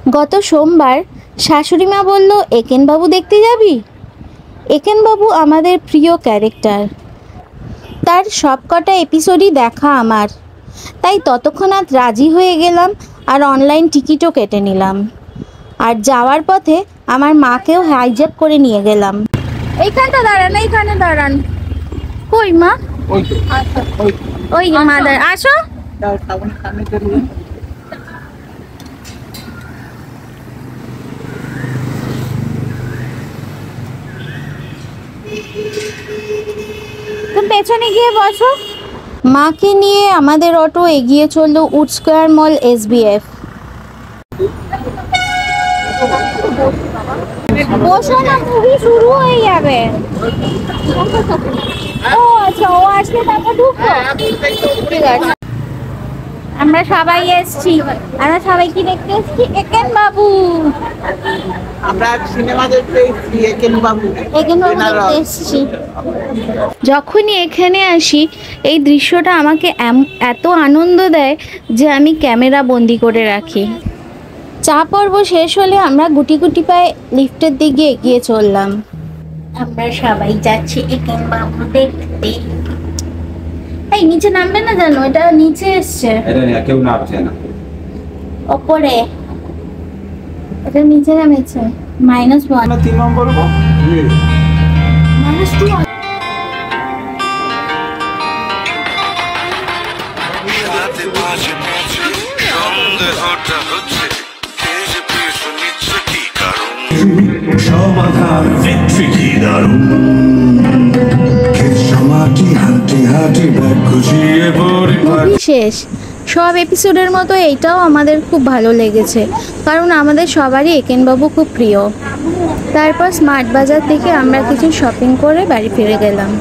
গত সোমবার শাশুড়ি মা বলল, একেনবাবু দেখতে যাবি? একেনবাবু আমাদের প্রিয় ক্যারেক্টার, তার সবকটা এপিসোডই দেখা আমার, তাই ততক্ষণাৎ রাজি হয়ে গেলাম আর অনলাইন টিকিটও কেটে নিলাম। আর যাওয়ার পথে আমার মাকেও হাইজ্যাক করে নিয়ে গেলাম। এইখানটা দাঁড়ান, এইখানে দাঁড়ান। কই মা? ওই মাদার, আসো। তুমি পেছনে গিয়ে বসো। মাকে নিয়ে আমাদের অটো এগিয়ে চলল উড স্কয়ার মল SBF। বসো না, মুভি শুরু হয়ে যাবে। ও আচ্ছা, ও আসলে তারপর ঢুকবো। ঠিক আছে, আমরা সবাই এসছি। আমরা সবাই কি দেখতে এসছি? একেনবাবু। আমরা সিনেমা দেখতে এসেছি, একেনবাবু দেখতে এসছি। যখনই এখানে আসি এই দৃশ্যটা আমাকে এত আনন্দ দেয় যে আমি ক্যামেরা বন্দি করে রাখি। চা পর্ব শেষ হলে আমরা গুটি গুটি পায়ে লিফটের দিকে এগিয়ে চললাম। আমরা সবাই যাচ্ছি একেনবাবু দেখতে। এই নিচে নামবে না জানো? এটা নিচে এসছে, কেউ নামছে না ওপরে। এটা নিচে নামেছে। -1 3 নম্বর -2। সমাধান ভিক্টরি কি দারুণ সমাটি হাঁটি হাঁটি ব্যাগ খুঁজিয়ে মুভি শেষ। সব এপিসোডের মতো এইটাও আমাদের খুব ভালো লেগেছে, কারণ আমাদের সবারই একেনবাবু খুব প্রিয়। তারপর স্মার্ট বাজার থেকে আমরা কিছু শপিং করে বাড়ি ফিরে গেলাম।